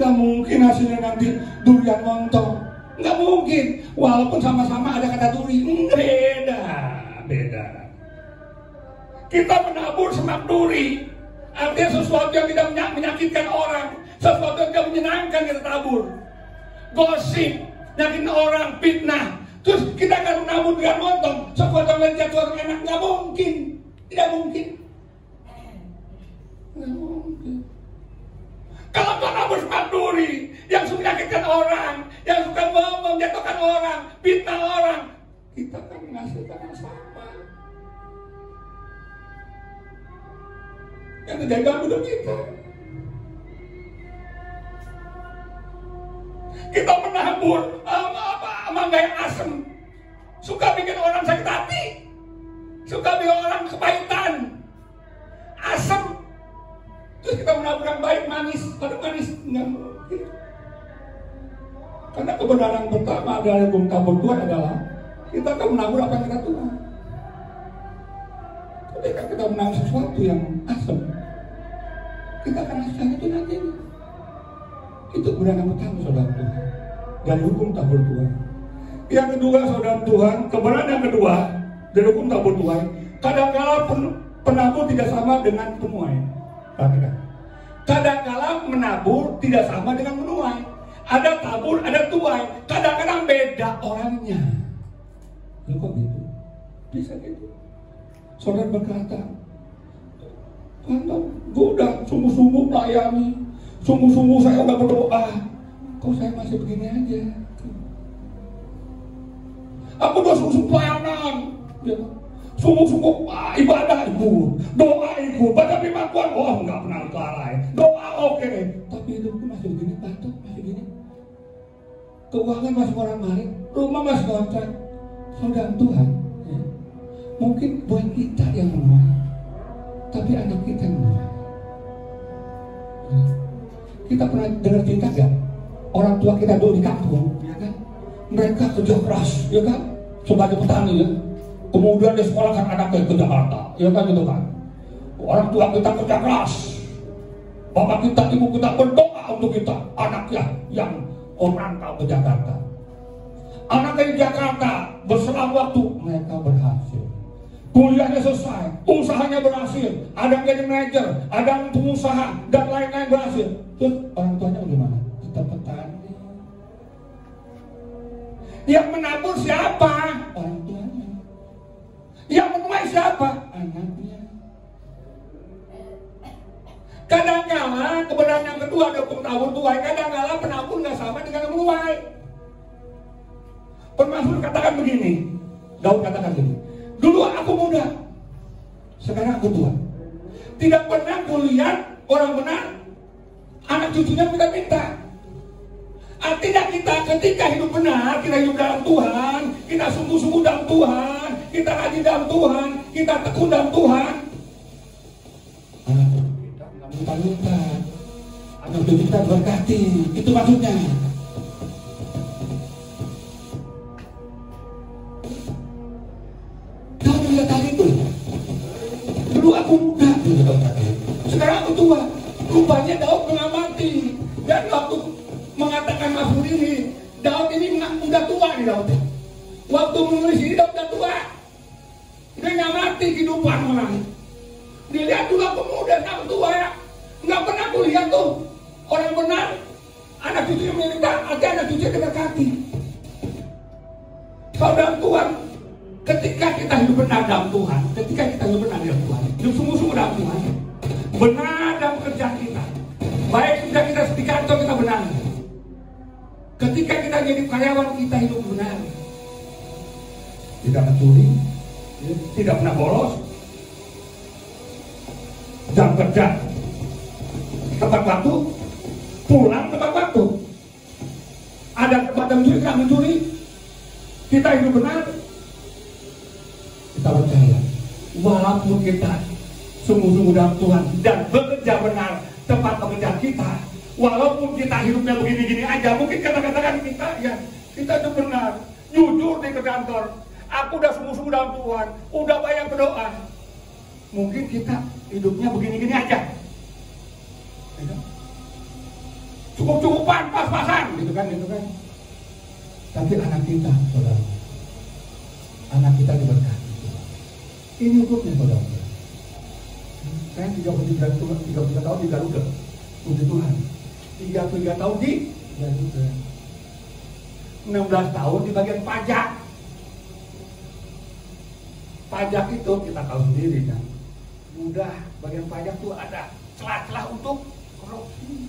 Nggak mungkin hasilnya nanti durian montong. Nggak mungkin. Walaupun sama-sama ada kata duri. Beda. Kita menabur semak duri. Artinya sesuatu yang tidak menyakitkan orang. Sesuatu yang tidak menyenangkan kita tabur. Gosip, nyakitin orang, fitnah. Terus kita akan menabur durian montong. Sesuatu yang lecet, sesuatu yang enak. Nggak mungkin. Tidak mungkin. Nggak mungkin. Kalau kau nabur semak duri yang suka menyakitkan orang, yang suka menjatuhkan orang, fitnah orang, kita akan menghasilkan yang sama. Yang terjadi dalam hidup kita. Kita menabur mangga yang asem, suka bikin orang sakit hati, suka bikin orang kepahitan, asem. Terus kita menabur yang baik, manis. Pada manis, enggak mungkin. Karena kebenaran pertama dari hukum tabur Tuhan adalah kita akan menabur apa yang kita tuai. Ketika kita menabur sesuatu yang asam, kita akan rasakan itu nantinya. Itu kebenaran pertama, saudara Tuhan, dari hukum tabur Tuhan. Yang kedua, saudara Tuhan, kebenaran yang kedua dari hukum tabur Tuhan, kadang-kala penabur tidak sama dengan penuai. Kadang-kala menabur tidak sama dengan menuai. Ada tabur, ada tuai. Kadang-kadang beda orangnya. Loh kok gitu? Bisa gitu. Saudara berkata, gue udah sungguh-sungguh melayani, sungguh-sungguh saya udah berdoa, kok saya masih begini aja? Aku udah sungguh-sungguh pelayanan, ya. Sungguh-sungguh ibadah ikut, doa ikut, baca firman Tuhan, oh nggak pernah lalai, doa oke, tapi hidupku masih begini, batuk masih gini, keuangan masih orang-marik, rumah masih kontrak. Saudara Tuhan, ya, mungkin buat kita yang menuai, tapi anak kita yang menuai. Ya. Kita pernah dengar cerita gak? Orang tua kita dulu di kampung, ya kan? Mereka kerja keras, ya kan? Sebagai petani, ya. Kemudian dia sekolahkan anaknya ke Jakarta, ya kan gitu kan. Orang tua kita kerja keras, bapak kita, ibu kita berdoa untuk kita, anaknya yang merantau ke Jakarta. Anaknya di Jakarta dalam waktu mereka berhasil. Kuliahnya selesai, usahanya berhasil, ada yang jadi manajer, ada yang pengusaha, dan lain-lain berhasil. Terus orang tuanya bagaimana? Tetap petani. Yang menabur siapa? Orang tuanya. Yang menuai siapa? Anaknya. Kadang-kala kebenaran yang kedua ada penabur tuai. Kadang-kala penabur nggak sama dengan yang menuai. Permasmur katakan begini, Daud katakan begini, dulu aku muda, sekarang aku tua. Tidak pernah kulihat orang benar anak cucunya minta-minta. Artinya kita ketika hidup benar, kita hidup dalam Tuhan, kita sungguh-sungguh dalam Tuhan, kita rajin dalam Tuhan, kita tekun dalam Tuhan, anak cucu kita nggak minta-minta, anak cucu kita berkati. Itu maksudnya. Daud lihat hal itu. Dulu aku muda, sekarang aku tua. Rupanya Daud mengamati, dan waktu mengatakan Mazmur ini, Daud ini udah tua nih Daud. Waktu menulis ini Daud udah tua. Dia ngamati kehidupan orang. Dilihat dulu aku muda, aku tua ya. Nggak pernah aku lihat tuh orang benar, anak cucunya minta, artinya anak cucunya diberkati. Kalau dalam Tuhan, ketika kita hidup benar dalam Tuhan, ketika kita hidup benar dalam Tuhan, hidup sungguh-sungguh dalam Tuhan, benar dalam pekerjaan kita, baik sudah kita di kantor kita benar. Ketika kita jadi karyawan kita hidup benar, tidak mencuri, tidak pernah bolos, jam kerja tepat waktu, pulang tepat waktu. Ada tempat yang mencuri, tidak mencuri, kita hidup benar. Kita percaya, walaupun kita sungguh-sungguh dalam Tuhan dan bekerja benar tempat pekerjaan kita, walaupun kita hidupnya begini-gini aja, mungkin kata-katakan kita, ya kita itu benar, jujur di kantor, aku udah sungguh-sungguh dalam Tuhan, udah banyak berdoa, mungkin kita hidupnya begini-gini aja, cukup-cukupan, pas-pasan, gitu kan. Tapi anak kita, saudara, anak kita diberkati. Ini hukumnya, saudara. Saya 33 tahun di Garuda, puji Tuhan. 33 tahun di Garuda. 16 tahun di bagian pajak. Pajak itu kita tahu sendiri kan. Mudah, bagian pajak tuh ada celah-celah untuk korupsi.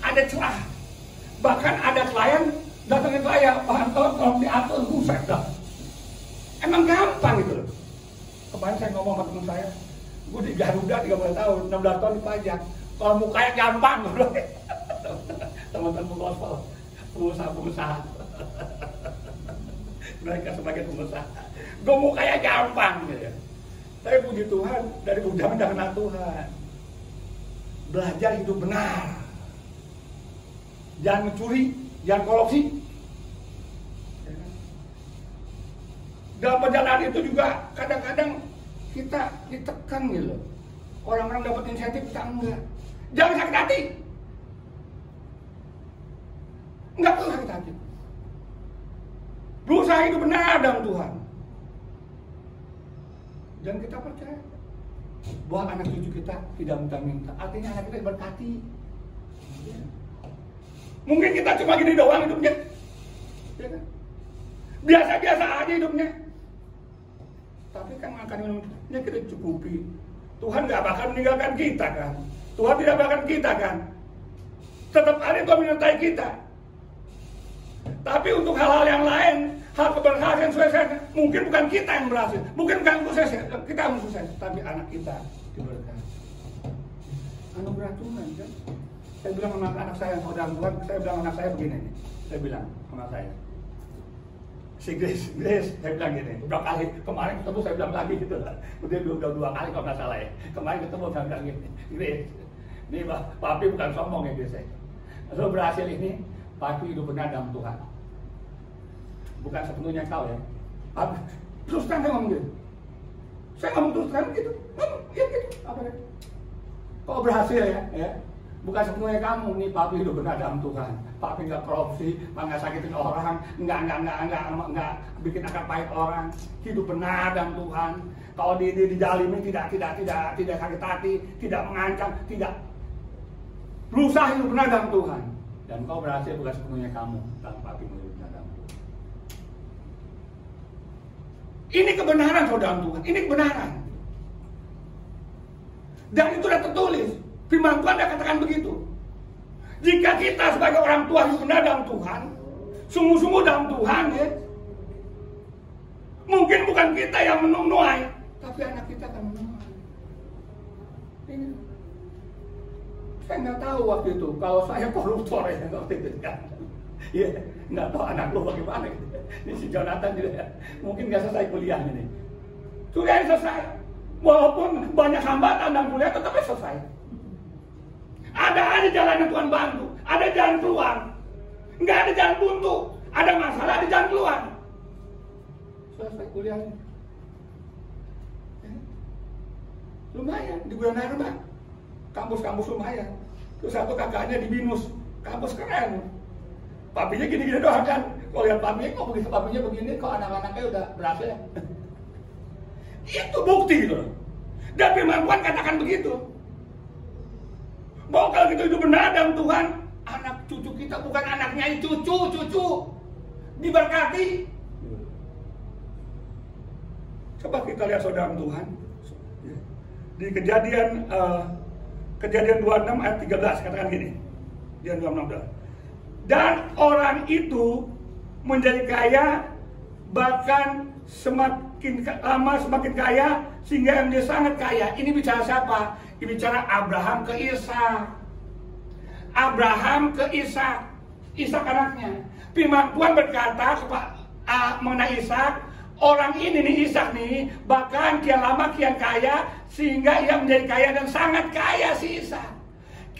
Ada celah. Bahkan ada klien datangin saya, Pak Anton, kalau diatur buset dah. Emang gampang gitu loh. Kemarin saya ngomong sama teman saya, gue di Garuda 30 tahun, 16 tahun di pajak. Kalau mukanya gampang, teman-teman pengusaha. Mereka sebagai pengusaha. Gue mukanya gampang gitu ya. Tapi puji Tuhan, dari budak udah kenal Tuhan. Belajar hidup benar. Jangan mencuri, jangan korupsi. Dalam perjalanan itu juga kadang-kadang kita ditekan gitu. Orang-orang dapat insentif, kita enggak. Jangan sakit hati. Enggak perlu sakit hati. Berusaha hidup benar dalam Tuhan. Dan kita percaya bahwa anak cucu kita tidak minta-minta. Artinya anak kita diberkati. Mungkin kita cuma gini doang hidupnya, ya kan? Biasa-biasa aja hidupnya. Tapi kan makan minumnya kita cukupi. Tuhan gak bakal meninggalkan kita kan. Tuhan tidak bakal kita kan. Tetap ada Tuhan menyertai kita. Tapi untuk hal-hal yang lain, hal keberhasilan yang sukses, mungkin bukan kita yang berhasil, mungkin bukan sukses, kita yang sukses, tapi anak kita diberkati. Anugerah Tuhan kan. Saya bilang sama anak saya yang dalam Tuhan, saya bilang anak saya begini, saya bilang sama saya, si Grace, saya bilang gini, udah kali kemarin ketemu saya bilang lagi gitu lah, udah dua kali kalau nggak salah ya, kemarin ketemu saya bilang gini, Grace, ini papi bukan sombong ya Grace, lo berhasil ini, papi hidup benar dalam Tuhan, bukan sepenuhnya kau ya, papi, terus kan saya ngomong gitu, saya ngomong terus kan gitu, ya gitu, apa ya, kok berhasil ya, Bukan sepenuhnya kamu nih, papi hidup benar dalam Tuhan. Papi nggak korupsi, nggak sakitin orang, nggak bikin akar pahit orang. Hidup benar dalam Tuhan. Kalau dijalimin tidak sakit hati, tidak mengancam, tidak, berusaha hidup benar dalam Tuhan. Dan kau berhasil, bukan sepenuhnya kamu dalam papi hidup benar dalam Tuhan. Ini kebenaran saudara Tuhan, ini kebenaran. Dan itu sudah tertulis. Firman Tuhan sudah katakan begitu. Jika kita sebagai orang tua hidup benar dalam Tuhan, sungguh-sungguh dalam Tuhan, ya, mungkin bukan kita yang menuai, tapi anak kita akan menuai. Ini. Saya nggak tahu waktu itu, kalau saya koruptor ya waktu itu kan. Iya, nggak tahu anak lo bagaimana. Ini si Jonathan juga, ya. Mungkin nggak selesai kuliah ini. Sudah selesai, walaupun banyak hambatan dan kuliah tetap selesai. Ada aja jalan yang Tuhan bantu, ada jalan keluar, nggak ada jalan buntu, ada masalah, ada jalan keluar. Selesai kuliahnya, lumayan di Gunadarma, kampus lumayan. Terus satu kakaknya di BINUS, kampus keren. Papinya gini-gini doang kan. Kalau lihat papinya begini, kok anak-anaknya udah berhasil. Itu bukti gitu. Dan firman Tuhan katakan begitu. Bahwa kalau kita hidup benar dalam Tuhan, anak cucu kita bukan anaknya, cucu diberkati. Coba kita lihat saudara Tuhan di Kejadian 26 ayat 13 katakan gini. Kejadian 26. Dan orang itu menjadi kaya, bahkan semakin lama semakin kaya, sehingga dia sangat kaya. Ini bicara siapa? Ini bicara Abraham ke Ishak. Abraham ke Ishak. Ishak anaknya. Firman Tuhan berkata mengenai Ishak, orang ini nih Ishak nih, bahkan kian lama kian kaya, sehingga ia menjadi kaya dan sangat kaya si Ishak.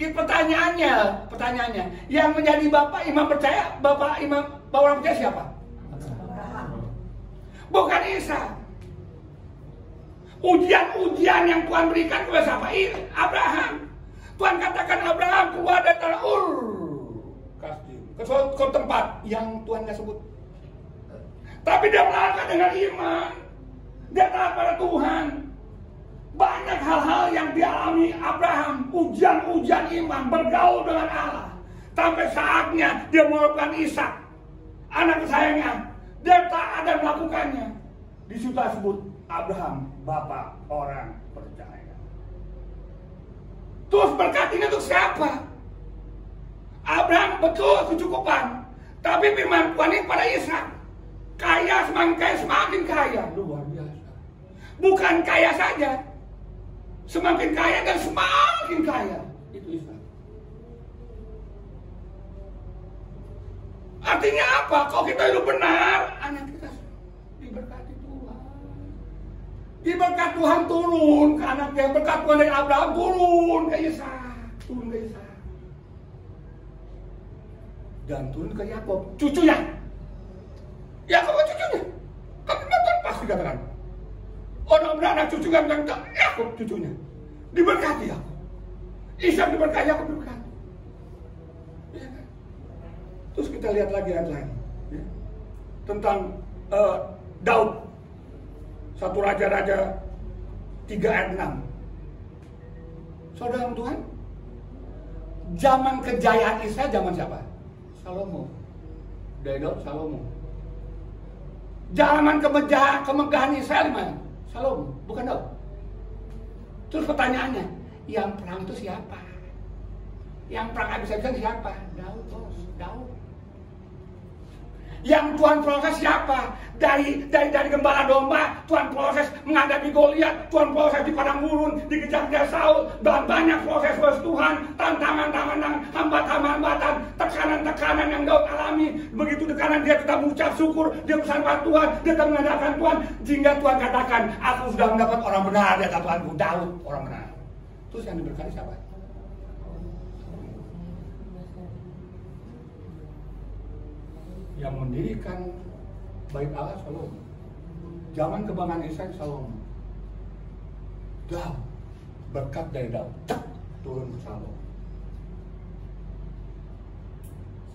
Pertanyaannya, yang menjadi bapak imam percaya, bapak orang percaya siapa? Bukan Ishak. Ujian-ujian yang Tuhan berikan kepada siapa? Abraham. Tuhan katakan Abraham keluar dari tanah Ur Kasdim ke suatu tempat yang Tuhan gak sebut. Tapi dia melangkah dengan iman. Dia taat pada Tuhan. Banyak hal-hal yang dialami Abraham, ujian-ujian iman, bergaul dengan Allah. Sampai saatnya dia melakukan Ishak, anak kesayangan. Dia taat dan melakukannya. Di situ disebut Abraham, bapak orang percaya. Terus berkat ini untuk siapa? Abraham betul kecukupan, tapi firman Tuhan ini pada Ishak, kaya semakin kaya, luar biasa. Bukan kaya saja, semakin kaya dan semakin kaya. Itu Ishak. Artinya apa? Kalau kita hidup benar, anak kita diberkati Tuhan. Diberkat Tuhan turun ke anaknya, berkat Tuhan dari Abraham turun ke Ishak, dan turun ke Yakub, cucunya. Yakub cucunya. Tapi Tuhan pasti katakan, orang beranak cucu kan bilang, Yakub cucunya. Diberkati Yakub. Ishak diberkati, Yakub diberkati. Ya kan? Terus kita lihat lagi ayat lain, ya, tentang Daud. 1 Raja-Raja 3 ayat 6. Saudara Tuhan, zaman kejayaan Israel zaman siapa? Salomo. Dari Daud Salomo. Zaman kemegahan Israel mana? Salomo, bukan Daud. Terus pertanyaannya, yang perang itu siapa? Yang perang habis-habisan siapa? Daud, bos. Daud. Yang Tuhan proses siapa? Dari gembala domba, Tuhan proses menghadapi Goliat, Tuhan proses di padang gurun, dikejar-kejar Saul, dan banyak proses Tuhan, tantangan-tantangan, hambatan-hambatan, tekanan-tekanan yang Daud alami. Begitu tekanan dia tetap mengucap syukur, dia bersama Tuhan, dia tetap mengandalkan Tuhan, sehingga Tuhan katakan, aku sudah mendapat orang benar di atas Tuhanku, Daud orang benar. Terus yang diberkati siapa? Yang mendirikan bait Allah Salomo. Zaman kebanggaan Israel Salomo. Daud, berkat dari Daud turun ke Salomo.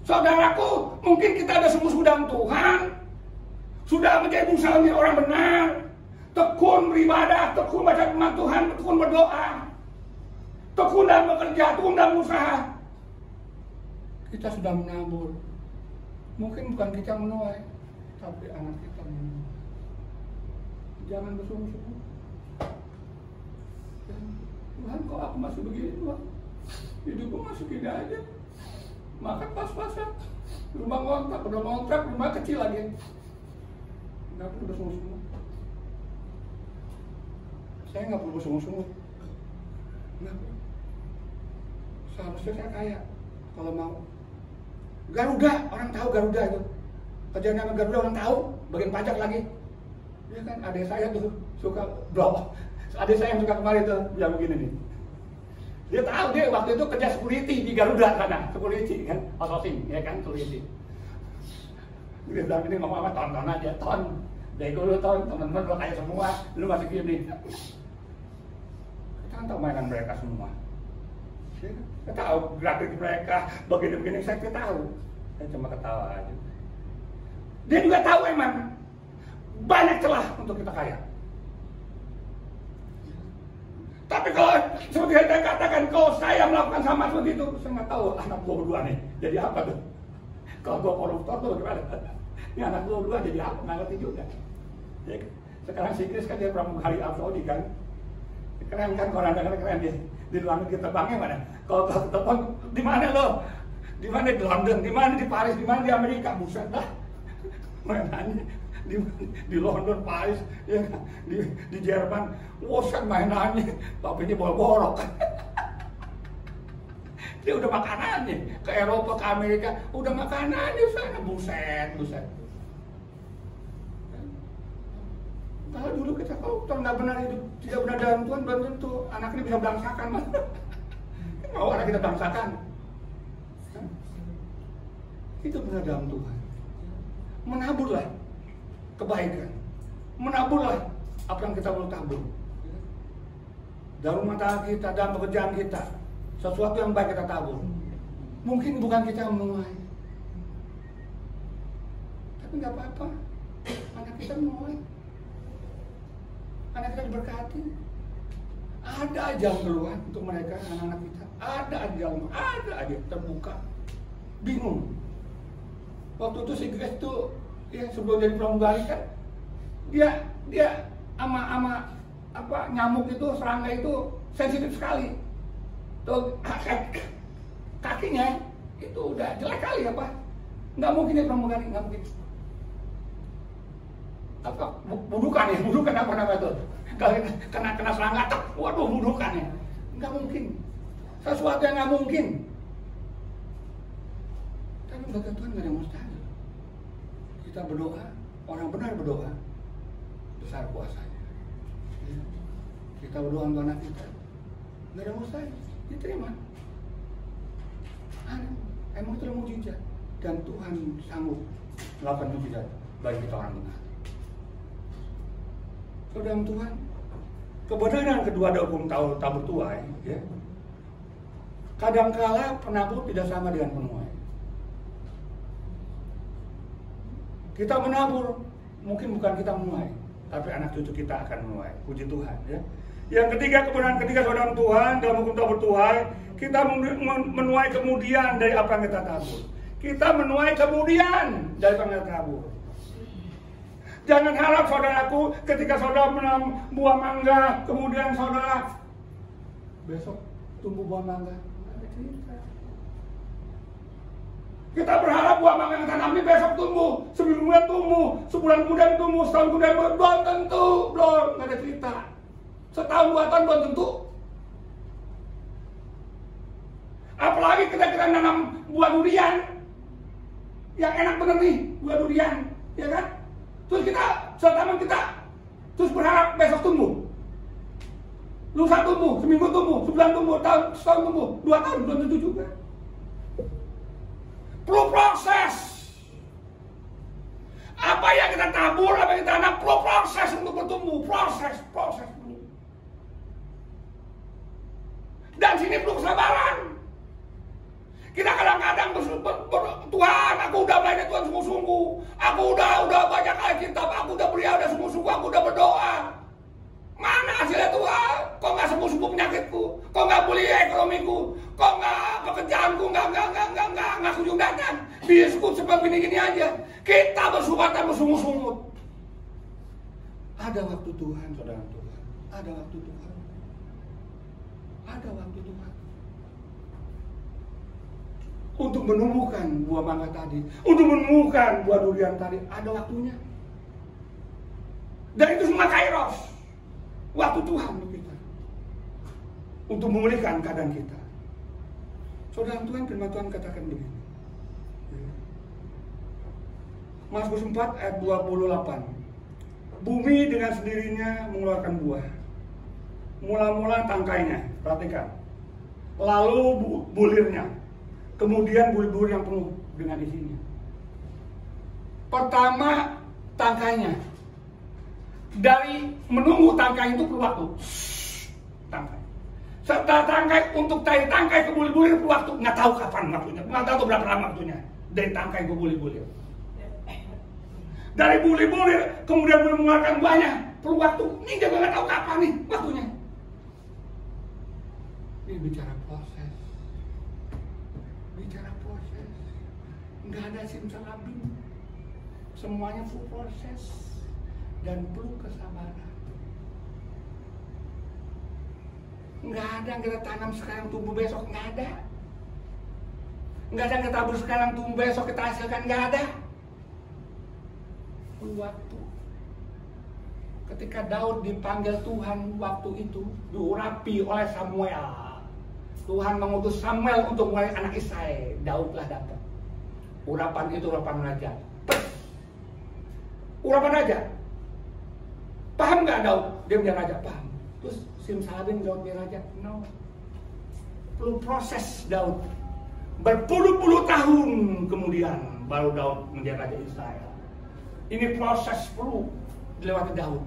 Saudaraku, mungkin kita ada sungguh-sungguh dalam Tuhan, sudah menjadi berusaha menjadi orang benar, tekun beribadah, tekun baca firman Tuhan, tekun berdoa, tekun dalam bekerja, tekun dalam usaha. Kita sudah menabur. Mungkin bukan kita menuai, tapi anak kita menuai. Jangan bersungguh-sungguh. Tuhan, kok aku masih begini, Tuhan? Hidupku masih gini aja. Makan pas-pasan. Rumah ngontrak, udah ngontrak, rumah kecil lagi. Nggak perlu bersungguh-sungguh. Saya nggak perlu bersungguh-sungguh. Kenapa? Seharusnya saya kaya kalau mau. Garuda, orang tahu Garuda itu. Kerjaan sama Garuda orang tahu, bagian pajak lagi. Ya kan, adik saya tuh suka blok. Adik saya yang suka kemarin tuh bilang begini nih. Dia tahu dia waktu itu kerja security di Garuda sana, security kan, outsourcing, ya kan, security. Dia bilang ini ngomong apa, tonton aja, ton. Bego lu ton, teman-teman lu kayak semua, lu masih gini. Kita kan tahu mainan mereka semua. Kita tahu grafik mereka, begini-begini saya tahu. Saya cuma ketawa aja. Dia juga tahu emang banyak celah untuk kita kaya. Tapi kalau seperti saya katakan, kalau saya melakukan sama seperti itu, saya nggak tahu anak gua berdua nih jadi apa tuh. Kalau gua koruptor tuh gimana? Ini anak gua berdua jadi apa? Nggak ngerti juga. Ya, sekarang si Chris kan dia pramugari Arab Saudi kan. Keren kan, kalau anda keren dia. Di luar negeri terbangnya mana? Kalau telepon di mana lo? Di mana di London? Di mana di Paris? Di mana di Amerika? Buset dah. Mainannya di London, Paris, ya, di Jerman, wosan mainannya, tapi ini borok. Dia udah makanannya ke Eropa, ke Amerika, udah makanannya sana, buset. Kalau dulu kita kalau nggak benar hidup, tidak benar dalam Tuhan, belum tentu anak ini bisa belangsakan, mas. Mau anak kita belangsakan? Itu benar dalam Tuhan. Menaburlah kebaikan, menaburlah apa yang kita perlu tabur dalam rumah tangga kita, dalam pekerjaan kita, sesuatu yang baik kita tabur. Mungkin bukan kita yang menuai, tapi nggak apa-apa, anak kita menuai, anak kita diberkati. Ada aja keluhan untuk mereka, anak-anak kita, ada aja terbuka. Bingung. Waktu itu si Grace itu ya sebelum jadi pramugari kan dia ama apa nyamuk itu, serangga itu sensitif sekali. Tuh kakinya itu udah jelek kali apa? Nggak mungkin dia pramugari, nggak mungkin. Apa budukan apa nama itu? Kalau kena serangga, waduh budukannya. Nggak mungkin. Sesuatu yang nggak mungkin. Tapi bagi Tuhan nggak ada yang mustahil. Kita berdoa, orang benar berdoa, besar kuasanya. Kita berdoa untuk anak kita, nggak ada mustahil, diterima. Emang itu adalah mujizat, dan Tuhan sanggup melakukan mujizat bagi kita orang benar. Kalau dalam Tuhan, kebenaran kedua ada hukum tabur tuai, ya. Kadangkala penabur tidak sama dengan penuai. Kita menabur, mungkin bukan kita menuai, tapi anak cucu kita akan menuai. Puji Tuhan, ya. Yang ketiga, kebenaran ketiga saudara Tuhan dalam hukum tabur tuai, kita menuai kemudian dari apa yang kita tabur. Kita menuai kemudian dari apa yang kita tabur. Jangan harap saudaraku, ketika saudara menanam buah mangga, kemudian saudara besok tumbuh buah mangga. Kita berharap buah mangga yang tanam ini besok tumbuh, seminggu kemudian tumbuh, sebulan kemudian tumbuh, setahun kemudian belum tentu, nggak ada cerita. Setahun 2 tahun belum tentu. Apalagi kita nanam buah durian, yang enak bener nih buah durian, ya kan? Terus kita setahun kita terus berharap besok tumbuh, lusa tumbuh, seminggu tumbuh, sebulan tumbuh, setahun tumbuh, 2 tahun belum tentu juga. Perlu proses. Apa yang kita tabur, apa yang kita tanam, perlu proses untuk bertumbuh. Proses dulu. Dan sini perlu kesabaran. Kita kadang-kadang Tuhan, aku udah belajar Tuhan sungguh-sungguh. Aku udah baca Alkitab, aku udah beribadah sungguh-sungguh, aku udah berdoa. Mana hasilnya Tuhan? Kok nggak sembuh-sembuh penyakitku? Kok nggak pulih ekonomiku? Kok nggak pekerjaanku nggak kunjung datang? Biskup sebab gini-gini aja. Kita bersuara bersungguh-sungguh. Ada waktu Tuhan, saudara Tuhan. Ada waktu Tuhan. Ada waktu Tuhan. Untuk menumbuhkan buah mangga tadi, untuk menumbuhkan buah durian tadi, ada waktunya. Dan itu semua kairos. Waktu Tuhan untuk kita. Untuk memulihkan keadaan kita. Saudara Tuhan, firman Tuhan katakan begini. Mazmur 4 ayat 28. Bumi dengan sendirinya mengeluarkan buah. Mula-mula tangkainya, perhatikan. Lalu bulirnya. Kemudian bulir-bulir yang penuh dengan isinya. Pertama, tangkainya. Dari menunggu tangkai itu perlu waktu. Tangkai. Serta tangkai untuk dari tangkai ke bulir-bulir perlu waktu. Nggak tahu kapan waktunya. Nggak tahu berapa lama waktunya. Dari tangkai ke bulir-bulir. Dari bulir-bulir kemudian bulir mengeluarkan buahnya. Perlu waktu. Ini juga nggak tahu kapan nih waktunya. Ini bicara proses. Bicara proses. Nggak ada simsalabim. Semuanya full proses. Dan perlu kesabaran. Nggak ada yang kita tanam sekarang tumbuh besok, nggak ada. Nggak ada yang kita tabur sekarang tumbuh besok kita hasilkan, nggak ada. Perlu waktu. Ketika Daud dipanggil Tuhan waktu itu diurapi oleh Samuel. Tuhan mengutus Samuel untuk mulai anak Isai. Daudlah dapat. Urapan itu urapan raja. Urapan raja. Paham nggak Daud? Dia menjadi raja, paham. Terus simsalabim Daud menjadi raja? No. Perlu proses Daud. Berpuluh-puluh tahun kemudian baru Daud menjadi raja Israel. Ini proses perlu dilewati Daud.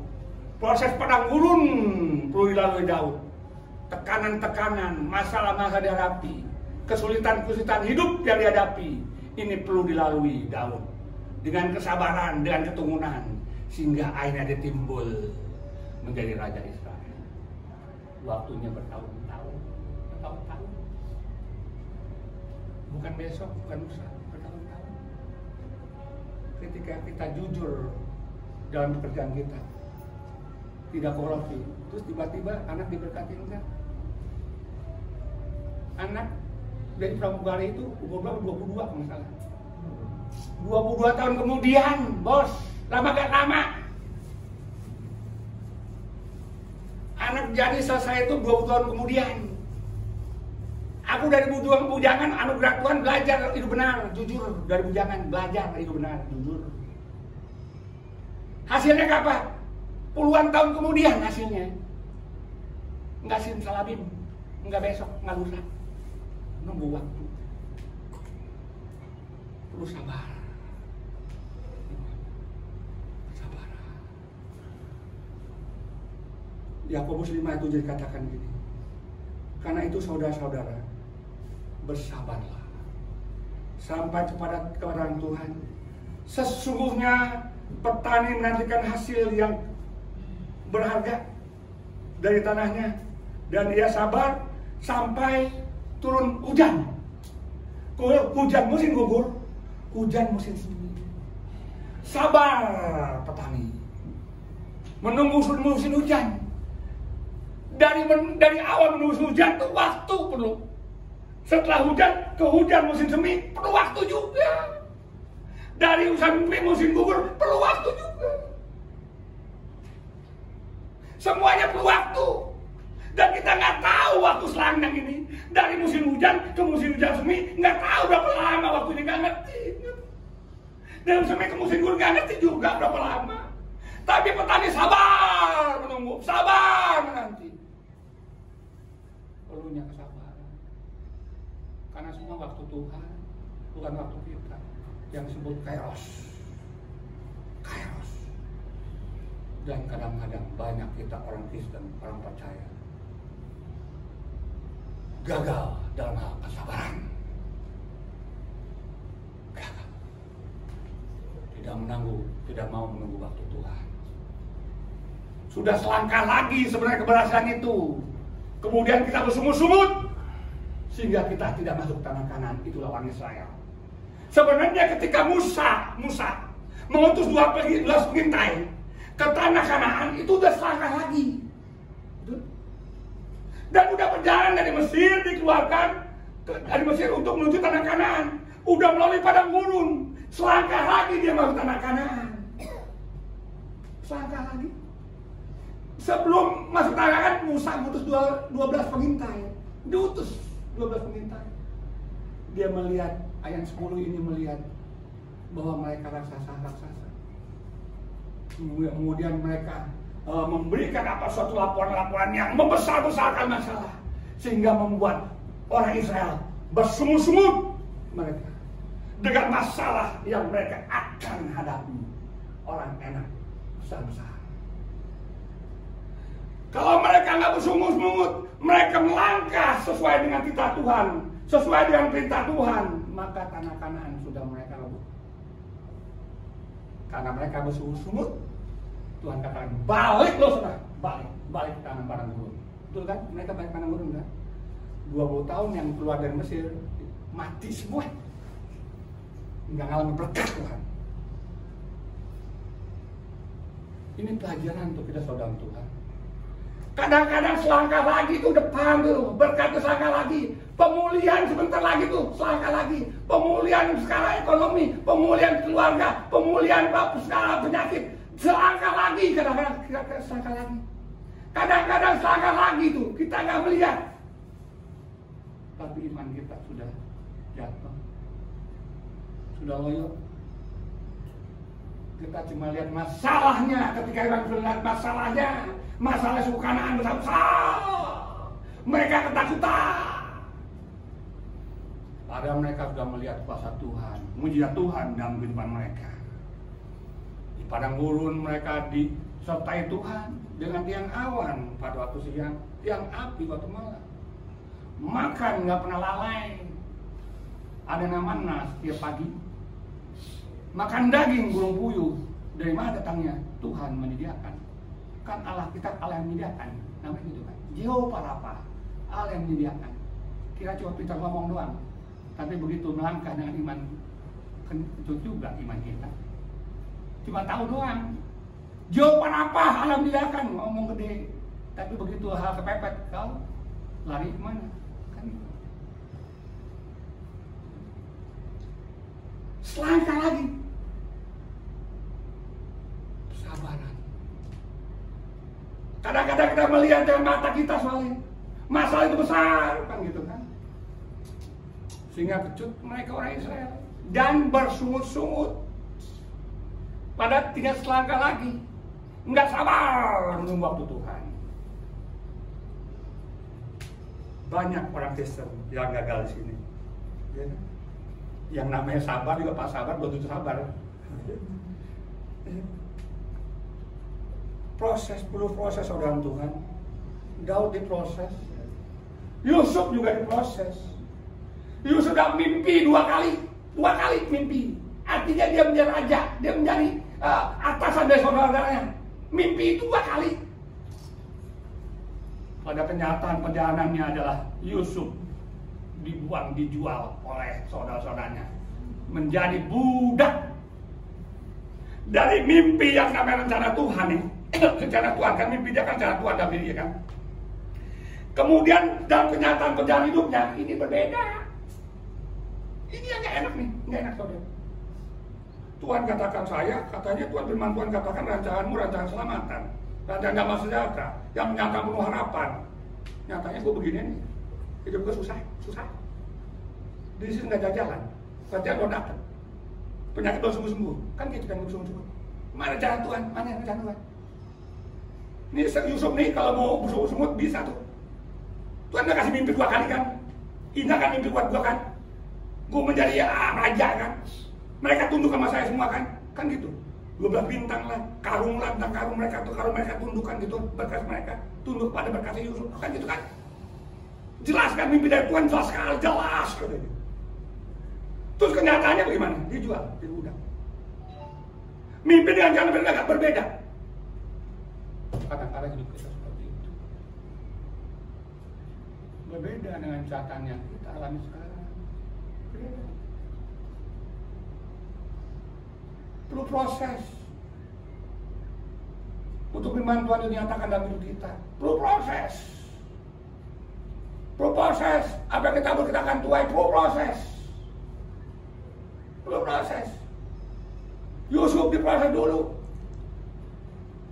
Proses padang gurun perlu dilalui Daud. Tekanan-tekanan, masalah-masalah dihadapi, kesulitan-kesulitan hidup yang dihadapi, ini perlu dilalui Daud. Dengan kesabaran, dengan ketungunan. Sehingga akhirnya dia timbul menjadi raja Israel. Waktunya bertahun-tahun. Bertahun-tahun. Bukan besok, bukan lusa, bertahun-tahun. Ketika kita jujur dalam pekerjaan kita, tidak korupsi, terus tiba-tiba anak diberkati enggak? Anak dari pramugari itu umur berapa? 22 kalau nggak salah. 22 tahun kemudian, bos. Lama gak lama. Anak jadi selesai itu 20 tahun kemudian. Aku dari bujangan, anugerah Tuhan belajar hidup benar, jujur. Dari bujangan belajar hidup benar, jujur. Hasilnya apa? Puluhan tahun kemudian hasilnya. Enggak simsalabim, enggak besok, enggak lusa. Nunggu waktu. Perlu sabar. Yakobus 5 ayat 7 dikatakan gini. Karena itu saudara-saudara, bersabarlah sampai kepada Tuhan. Sesungguhnya petani menantikan hasil yang berharga dari tanahnya, dan ia sabar sampai turun hujan. Hujan musim gugur, hujan musim semi. Sabar petani menunggu musim hujan. Dari awal menunggu hujan itu waktu perlu. Setelah hujan ke hujan musim semi perlu waktu juga. Dari musim gugur perlu waktu juga. Semuanya perlu waktu. Dan kita nggak tahu waktu selangkang ini. Dari musim hujan ke musim hujan semi nggak tahu berapa lama waktunya, nggak ngerti. Dari musim semi ke musim gugur nggak ngerti juga berapa lama. Tapi petani sabar menunggu, sabar menanti. Perlunya kesabaran. Karena semua waktu Tuhan, bukan waktu kita. Yang disebut kairos. Kairos. Dan kadang-kadang banyak kita orang Kristen, orang percaya, gagal dalam hal kesabaran. tidak mau menunggu waktu Tuhan. Sudah selangkah lagi sebenarnya keberhasilan itu. Kemudian kita bersungut-sungut sehingga kita tidak masuk tanah Kanaan. Itulah orang Israel. Sebenarnya ketika Musa mengutus 12 pengintai ke tanah Kanaan, itu udah selangkah lagi. Dan udah perjalanan dari Mesir, dikeluarkan dari Mesir untuk menuju tanah Kanaan. Udah melalui padang gurun, selangkah lagi dia masuk tanah Kanaan. Selangkah lagi. Sebelum masuk tanah Kanaan, Musa mengutus 12 pengintai. Diutus 12 pengintai. Dia melihat, ayat 10 ini melihat bahwa mereka raksasa. Kemudian mereka memberikan suatu laporan-laporan yang membesar-besarkan masalah, sehingga membuat orang Israel bersungut-sungut mereka dengan masalah yang mereka akan hadapi. Orang enak besar-besar. Kalau mereka nggak bersungut-sungut, mereka melangkah sesuai dengan titah Tuhan, sesuai dengan perintah Tuhan, maka tanah Kanaan sudah mereka rebut. Karena mereka bersungut-sungut, Tuhan katakan, balik lo sudah, balik ke tanah padang gurun. Betul kan? Mereka balik padang gurun kan? 20 tahun yang keluar dari Mesir, mati semua. Nggak ngalamin berkat Tuhan. Ini pelajaran untuk kita saudara Tuhan. Kadang-kadang selangkah lagi itu depan tuh, berkat selangkah lagi. Pemulihan sebentar lagi tuh, selangkah lagi. Pemulihan skala ekonomi, pemulihan keluarga, pemulihan skala penyakit. Selangkah lagi, kadang-kadang selangkah lagi. Kadang-kadang selangkah lagi tuh, kita nggak melihat. Tapi iman kita sudah jatuh, sudah loyo. Kita cuma lihat masalahnya. Ketika orang melihat masalahnya, masalah suku Kanaan besar-besar, mereka ketakutan. Padahal mereka sudah melihat kuasa Tuhan, mujizat Tuhan dalam kehidupan mereka. Di padang gurun mereka disertai Tuhan dengan tiang awan pada waktu siang, tiang api waktu malam. Makan nggak pernah lalai. Ada namanya setiap pagi. Makan daging burung puyuh. Dari mana datangnya? Tuhan menyediakan. Kan Allah kita, Allah yang menyediakan. Namanya gitu kan. Jehovah Rafa, Allah yang menyediakan. Kira cuma pintar ngomong doang. Tapi begitu melangkah dengan iman, kan itu juga iman kita. Cuma tahu doang. Jehovah Rafa, Allah yang menyediakan. Ngomong gede. Tapi begitu hal kepepet, kau lari kemana? Kan gitu. Selangkah lagi. Sabaran. Kadang-kadang kita melihat dengan mata kita soalnya masalah itu besar kan gitu kan, sehingga kecut mereka orang Israel dan bersungut-sungut. Pada tinggal selangkah lagi, nggak sabar menunggu waktu Tuhan. Banyak orang Kristen yang gagal di sini. Yang namanya sabar juga pas sabar belum tentu sabar. Perlu proses saudara Tuhan. Daud diproses, Yusuf juga diproses. Yusuf sudah mimpi dua kali mimpi. Artinya dia menjadi raja, dia menjadi atasan dari saudara-saudaranya. Mimpi 2 kali. Pada kenyataan perjalanannya adalah Yusuf dijual oleh saudara-saudaranya, menjadi budak. Dari mimpi yang namanya rencana Tuhan nih, rencana Tuhan kan, mimpi dia kan rencana Tuhan dalam diri kan. Kemudian dalam kenyataan perjalanan hidupnya ini berbeda. Ini yang gak enak nih, gak enak saudara. Tuhan katakan katanya Tuhan firman Tuhan katakan rancanganmu rancangan keselamatan, rancangan damai sejahtera, yang menyatakan penuh harapan. Nyatanya gue begini nih, hidup gue susah. Di sini nggak jalan, kerjaan lo dapat, penyakit lo sembuh, kan gitu kan sembuh. Mana jalan Tuhan? Mana jalan Tuhan? Ini Yusuf nih kalau mau bersungut bisa tuh. Tuhan udah kasih mimpi 2 kali kan? Indah kan mimpi buat gue kan? Gue menjadi raja kan? Mereka tunduk sama saya semua kan? Kan gitu. 12 bintang lah, karung lah, tentang karung mereka tundukkan gitu, berkas mereka tunduk pada berkasnya Yusuf, kan gitu kan? Jelaskan mimpi dari Tuhan, jelas sekali, jelas gitu. Terus kenyataannya bagaimana? Dijual, jadi budak. Mimpi dengan jalan berbeda agak berbeda. Kadang-kadang hidup kita seperti itu. Berbeda dengan catatan yang kita alami sekarang. Berbeda. Perlu proses. Untuk firman Tuhan yang dinyatakan dalam hidup kita. Perlu proses. Perlu proses. Apa yang kita tabur kita akan tuai. Perlu proses. Perlu proses. Yusuf diproses dulu.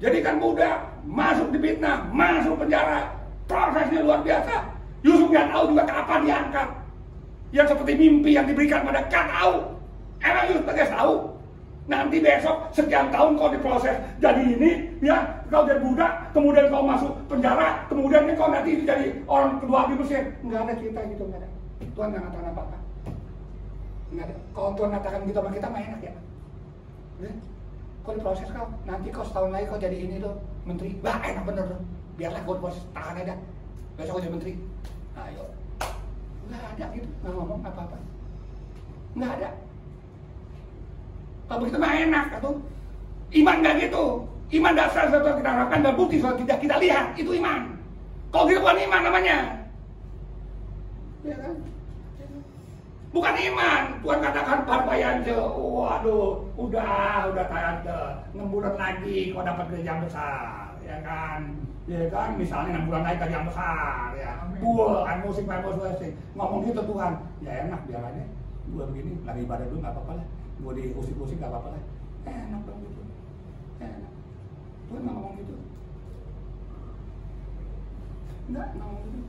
Jadikan budak, masuk di fitnah, masuk penjara. Prosesnya luar biasa. Yusuf nggak tahu juga kapan diangkat. Yang seperti mimpi yang diberikan pada nggak tahu. Emang Yusuf nggak tahu. Nanti besok sekian tahun kau diproses jadi ini, ya kau jadi budak, kemudian kau masuk penjara, kemudian kau nanti jadi orang kedua di Mesir. Nggak ada cerita gitu, nggak ada. Tuhan nggak ngatakan apa-apa. Nggak ada. Kalau Tuhan ngatakan gitu sama kita mah enak ya. Kau diproses kau, nanti kau setahun lagi kau jadi ini tuh menteri. Wah enak bener tuh. Biarlah kau diproses, tahan aja. Besok kau jadi menteri. Ayo. Nggak ada gitu, nggak ngomong apa-apa. Nggak ada. Kalau begitu mah enak atau iman nggak gitu. Iman dasar sesuatu kita harapkan dan bukti sesuatu tidak kita lihat itu iman. Kalau gitu bukan iman namanya. Ya kan? Bukan iman. Tuhan katakan parbayan je. Waduh, udah tayang 6 bulan lagi kau dapat gaji yang besar, ya kan? Ya kan, misalnya 6 bulan lagi gaji yang besar, ya. Main musik. Ngomong gitu Tuhan, ya enak biar aja. Gua begini, lagi ibadah dulu nggak apa-apa lah. Gua diusik-usik nggak apa-apa lah. Enak dong gitu. Enak. Tuhan nggak ngomong gitu. Nggak ngomong gitu.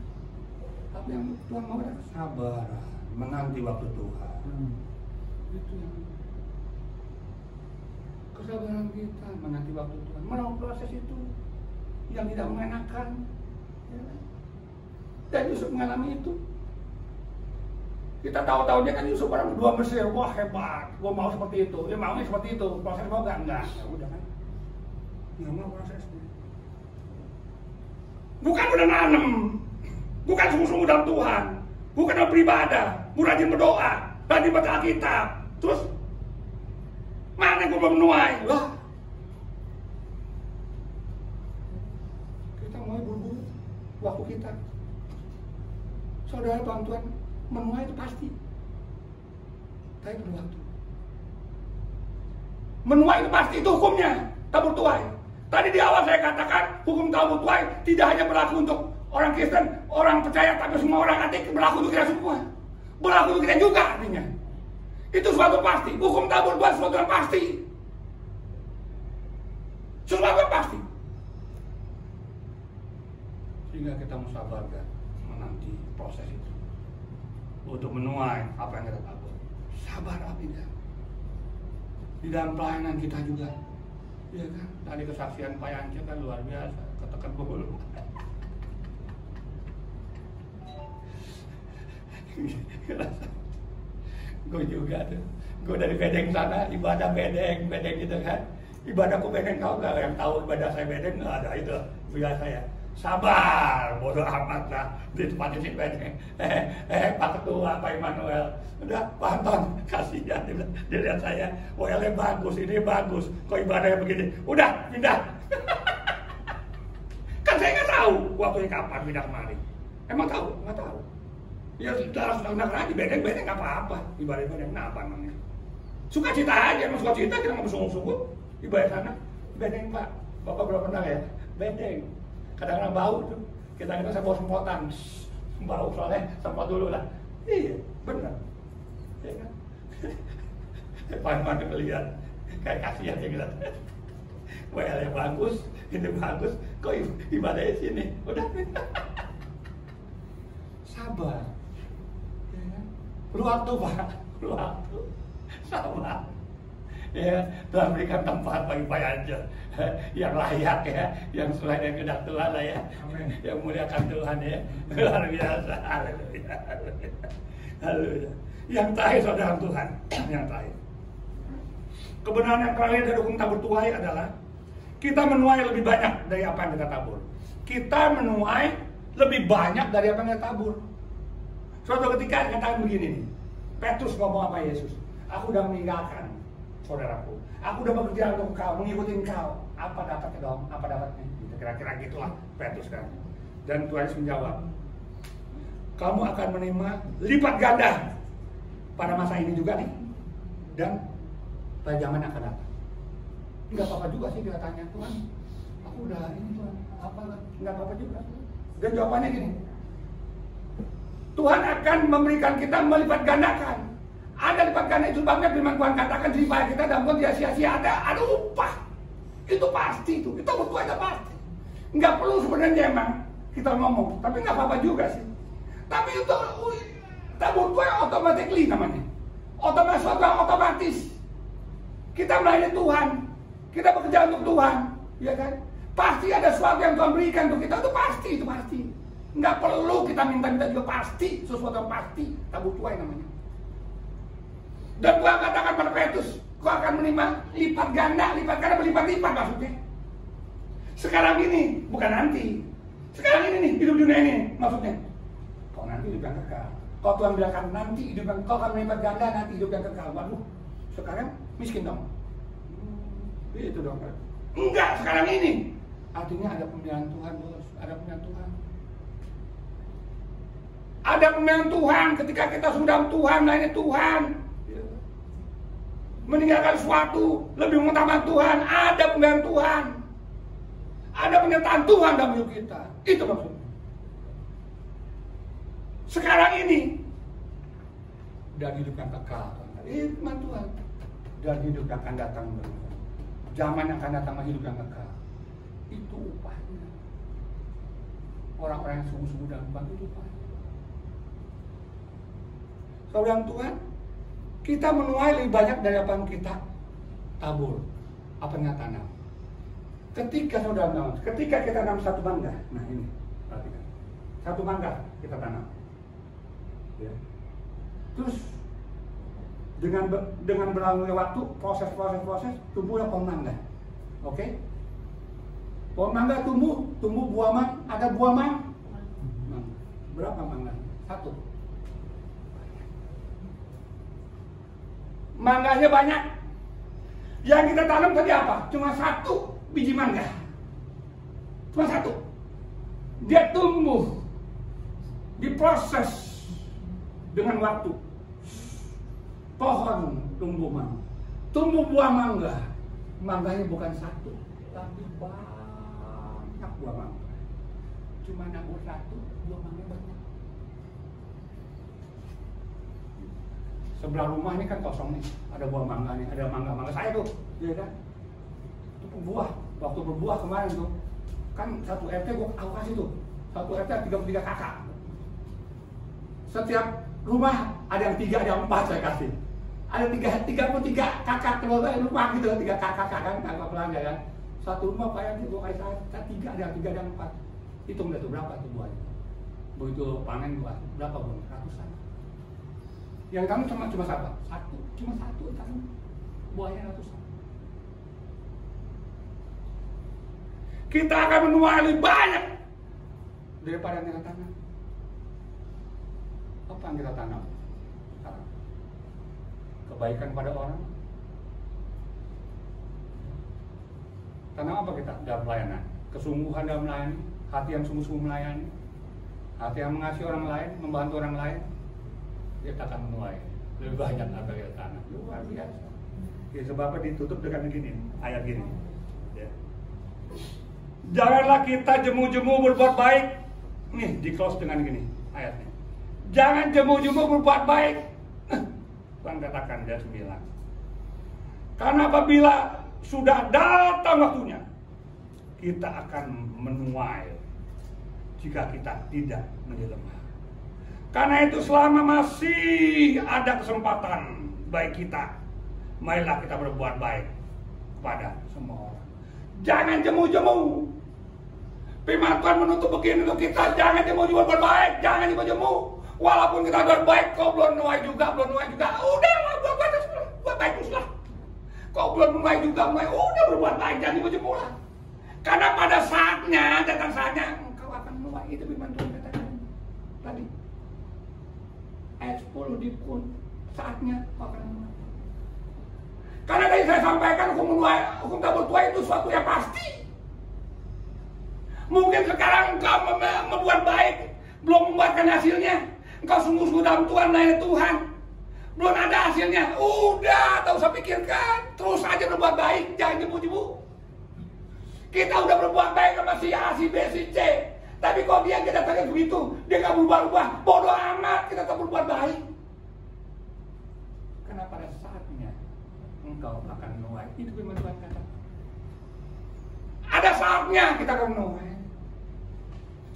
Tapi yang Tuhan mau adalah sabar. Menanti waktu Tuhan. Itu yang kesabaran kita menanti waktu Tuhan. Melalui proses itu yang tidak mengenakan. Ya. Dan Yusuf mengalami itu. Kita tahu dia kan Yusuf orang kedua Mesir. Wah hebat. Gua mau seperti itu. Dia maunya seperti itu. Proses mau enggak? Ya udah kan. Nggak mau prosesnya. Bukan udah nanam. Bukan sungguh-sungguh dalam Tuhan. Bukan beribadah, rajin berdoa, rajin baca Alkitab. Terus mana yang belum menuai? Wah, kita mulai buru-buru waktu kita. Saudara bantuan menuai itu pasti. Tapi perlu waktu. Menuai itu pasti, itu hukumnya tabur tuai. Tadi di awal saya katakan hukum tabur tuai tidak hanya berlaku untuk orang Kristen, orang percaya, tapi semua orang ateis berlaku untuk kita semua. Berlaku untuk kita juga artinya. Itu suatu pasti. Hukum tabur tuai suatu yang pasti. Sesuatu yang pasti. Sehingga kita mensabarkan menanti proses itu untuk menuai apa yang kita tabur. Sabar tidak. Di dalam pelayanan kita juga, ya kan? Tadi kesaksian Pak Yance kan luar biasa, ketekan bulu. Gue juga tuh, gue dari bedeng sana ibadah bedeng gitu kan, ibadahku bedeng, tahu nggak yang tahu ibadah saya bedeng? Nggak ada, itu biasa ya. Sabar, bodoh amat lah di tempat ini bedeng. Pak Ketua, Pak Immanuel, udah Pak Anton, kasihan dia lihat saya, WL bagus, ini bagus, kok ibadahnya begini, udah pindah. Kan saya nggak tahu waktunya kapan pindah kemari. Emang tahu? Nggak tahu. Ya kita sedang aja, bedeng nggak apa-apa, ibadah kenapa namanya? Suka cita aja, emang suka cita kita nggak bersungguh-sungguh ibadah sana. Bedeng Pak, Bapak belum pernah ya? Bedeng. Kadang-kadang bau tuh, kita saya bawa semprotan, bau soalnya semprot dulu lah. Iya, benar. Ya kan? Pan-pan lihat, kayak kasihan ya kita. WL bagus, ini bagus, kok ibadahnya sini, udah. Sabar. Ya kan? Perlu waktu Pak, perlu waktu. Sabar. Ya, Tuhan berikan tempat bagi Pak Yance yang layak ya, yang sesuai dengan kehendak Tuhan lah ya. Amin. Yang muliakan Tuhan ya, luar biasa. Haleluya. Haleluya. Yang terakhir saudara Tuhan, yang terakhir. Kebenaran yang terakhir dari hukum tabur tuai adalah kita menuai lebih banyak dari apa yang kita tabur. Kita menuai lebih banyak dari apa yang kita tabur. Suatu ketika katakan begini nih, Petrus ngomong apa Yesus? Aku udah meninggalkan saudaraku. Aku udah bekerja untuk kau, mengikuti kau. Apa dapatnya dong? Apa dapatnya? Gitu, kira-kira gitulah Petrus kan. Dan Tuhan Yesus menjawab, kamu akan menerima lipat ganda pada masa ini juga nih, dan pada zaman yang akan datang. Nggak apa-apa juga sih dia tanya, Tuhan, aku udah ini Tuhan, apa nggak apa-apa juga. Dan jawabannya gini, Tuhan akan memberikan kita melipat gandakan. Ada lipat ganda, itu sebabnya firman Tuhan katakan supaya kita dalam dia sia-sia ada upah. Itu pasti itu, kita butuh aja pasti. Nggak perlu sebenarnya emang kita ngomong, tapi nggak apa-apa juga sih. Tapi itu tabur tuai automatically namanya. Otomatis. Kita melayani Tuhan, kita bekerja untuk Tuhan, ya kan? Pasti ada sesuatu yang Tuhan berikan untuk kita, itu pasti. Nggak perlu kita minta-minta juga pasti, sesuatu yang pasti, tabur tuai namanya. Dan Tuhan katakan pada Petrus, kau akan menerima lipat ganda berlipat-lipat maksudnya. Sekarang ini, bukan nanti. Sekarang ini nih, hidup dunia ini maksudnya. Kau nanti hidup yang kekal. Kau Tuhan bilang nanti hidup yang kau akan melipat ganda, nanti hidup yang kekal. Waduh, sekarang miskin dong. Itu dong. Enggak, sekarang ini. Artinya ada pemeliharaan Tuhan, bos. Ada pemeliharaan Tuhan. Ada pemeliharaan Tuhan ketika kita sudah Tuhan, melayani Tuhan. Meninggalkan sesuatu, lebih mengutamakan Tuhan. Ada pemeliharaan Tuhan. Ada penyertaan Tuhan dalam hidup kita. Itu maksudnya. Sekarang ini dari hidup yang kekal, firman Tuhan, dari hidup yang akan datang, zaman yang akan datang, hidup yang kekal, itu upahnya. Orang-orang yang sungguh-sungguh dalam Tuhan itu upahnya. Saudara Tuhan, kita menuai lebih banyak dari apa yang kita tabur, apa yang kita tanam. Ketika kita tanam satu mangga, nah ini, perhatikan, satu mangga kita tanam. Ya. Terus dengan berlalunya waktu, proses tumbuhlah pohon mangga. Oke? Pohon mangga tumbuh buah mangga, ada buah mangga. Berapa mangga? Satu. Mangganya banyak. Yang kita tanam tadi apa? Cuma satu biji mangga. Cuma satu. Dia tumbuh, diproses dengan waktu. Pohon tumbuh mangga, tumbuh buah mangga. Mangganya bukan satu, tapi banyak buah mangga. Cuma nabur satu, buah mangga banyak. Sebelah rumah ini kan kosong nih, ada buah mangga nih, ada mangga saya tuh, ya kan? Itu buah, waktu berbuah kemarin tuh, kan satu RT aku kasih tuh, satu RT 33 kakak. Setiap rumah ada yang 3, ada yang 4 saya kasih. Ada 33 kakak keluarga rumah gitu, 3 kakak kan, kakak pelanggan kan. Satu rumah kayak gitu, kayak saya 3, ada yang 3, ada yang 4. Hitung deh tuh berapa tuh buahnya. Begitu panen buah, berapa buah? Ratusan. Yang kamu cuma satu, cuma satu tanam, buahnya ratusan. Kita akan menuai lebih banyak daripada yang kita tanam. Apa yang kita tanam sekarang? Kebaikan pada orang. Tanam apa kita dalam pelayanan? Kesungguhan dalam melayani, hati yang sungguh-sungguh melayani, hati yang mengasihi orang lain, membantu orang lain. Kita akan menuai lebih banyak apa yang kita tanam. Luar biasa. Ya, sebabnya ditutup dengan begini, ayat gini. Ya. Janganlah kita jemu-jemu berbuat baik. Nih, di close dengan gini ayatnya. Jangan jemu-jemu berbuat baik. Tuhan katakan dia 9. Karena apabila sudah datang waktunya, kita akan menuai jika kita tidak menjelma. Karena itu selama masih ada kesempatan baik kita, marilah kita berbuat baik kepada semua orang. Jangan jemu-jemu. Firman Tuhan menutup begini untuk kita, jangan jemu-jemu berbuat baik, jangan jemu-jemu. Walaupun kita berbaik, kau belum menuai juga, udahlah buat baik teruslah. Kau belum menuai juga, udah berbuat baik, jangan jemu-jemu lah. Karena pada saatnya, datang saatnya, engkau akan menuai. Itu firman Tuhan katakan tadi. Ayat 10 di pun saatnya kau akan menuai. Karena tadi saya sampaikan hukum tabur tuai itu suatu yang pasti. Mungkin sekarang engkau membuat baik, belum membuatkan hasilnya. Engkau sungguh-sungguh dalam Tuhan, layani Tuhan, belum ada hasilnya. Udah, tak usah pikirkan, terus aja berbuat baik, jangan jemu-jemu. Kita udah berbuat baik sama si A, si B, si C, tapi kok dia datangnya begitu, dia gak berubah-ubah, bodoh amat, kita tak berbuat baik. Karena pada saatnya engkau akan menuai. Itu firman Tuhan kata. Ada saatnya kita akan menuai.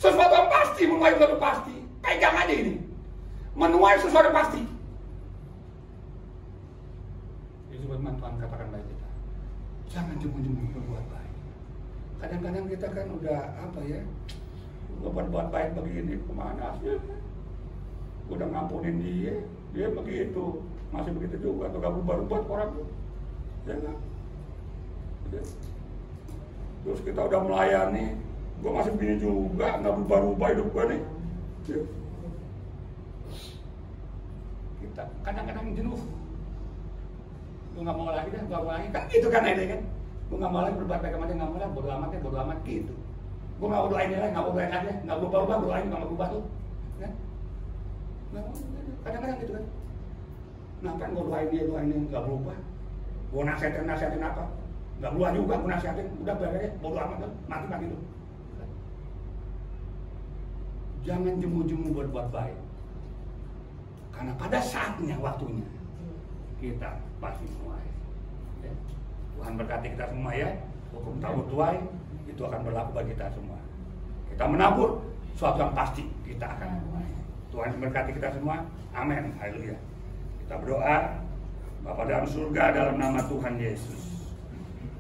Sesuatu yang pasti, menuai sesuatu pasti. Pegang aja ini. Menuai sesuatu yang pasti. Itu firman Tuhan katakan baik kita. Jangan jemu-jemu berbuat baik. Kadang-kadang kita kan udah berbuat baik begini, kemana hasilnya? Udah ngampunin dia begitu, masih begitu juga, atau gak berubah-ubah orang tuh. Ya kan? Terus kita udah melayani, gue masih begini juga, gak berubah-ubah hidup gue nih. Ya. Kita kadang-kadang jenuh. Gue gak mau lagi dah, gue mau lagi, kan gitu kan ini kan. Gue gak mau lagi berbuat baik sama dia, gak mau lagi, bodo amat gitu. Gue gak mau doain dia lagi, gak mau doain lagi, gak berubah-ubah, gue doain, gak mau berubah tuh. Kan? Kadang-kadang gitu kan. Ngapain gue doain dia, gak berubah. Gue nasihatin apa? Gak berubah juga, gue nasihatin, udah beres, bodo amat tuh, mati tuh. Jangan jemu-jemu berbuat baik. Karena pada saatnya, waktunya, kita pasti menuai. Ya. Tuhan berkati kita semua ya. Hukum tabur tuai itu akan berlaku bagi kita semua. Kita menabur suatu yang pasti kita akan menuai. Tuhan berkati kita semua. Amin. Haleluya. Kita berdoa. Bapa dalam surga, dalam nama Tuhan Yesus.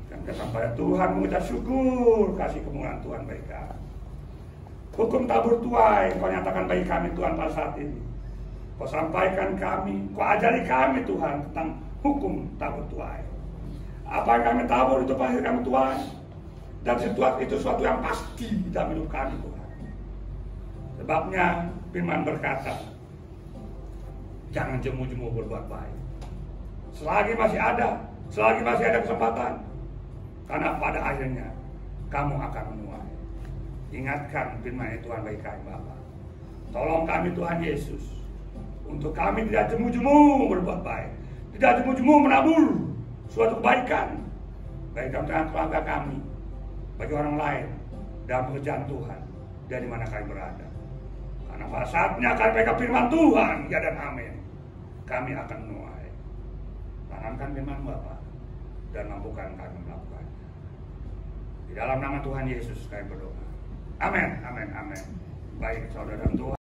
Dan kita pada Tuhan mengucap syukur kasih kemuliaan Tuhan bagi kami. Hukum tabur tuai Kau nyatakan bagi kami Tuhan pada saat ini. Kau sampaikan kami, Kau ajari kami Tuhan tentang hukum tabur tuai. Apa yang kami tabur itu pasti kami tuai. Dan itu suatu yang pasti dalam hidup kami Tuhan. Sebabnya firman berkata, jangan jemu-jemu berbuat baik. Selagi masih ada kesempatan. Karena pada akhirnya kamu akan menuai. Ingatkan firman Tuhan bagi kami Bapa. Tolong kami Tuhan Yesus. Untuk kami tidak jemu-jemu berbuat baik. Tidak jemu-jemu menabur suatu kebaikan. Bagi keluarga kami. Bagi orang lain. Dalam pekerjaan Tuhan. Dari mana kami berada. Karena pada saatnya kami pegang firman Tuhan. Ya dan amin. Kami akan menuai. Tanamkan firman Bapa. Dan mampukan kami melakukannya. Di dalam nama Tuhan Yesus kami berdoa. Amin. Baik saudara dan Tuhan.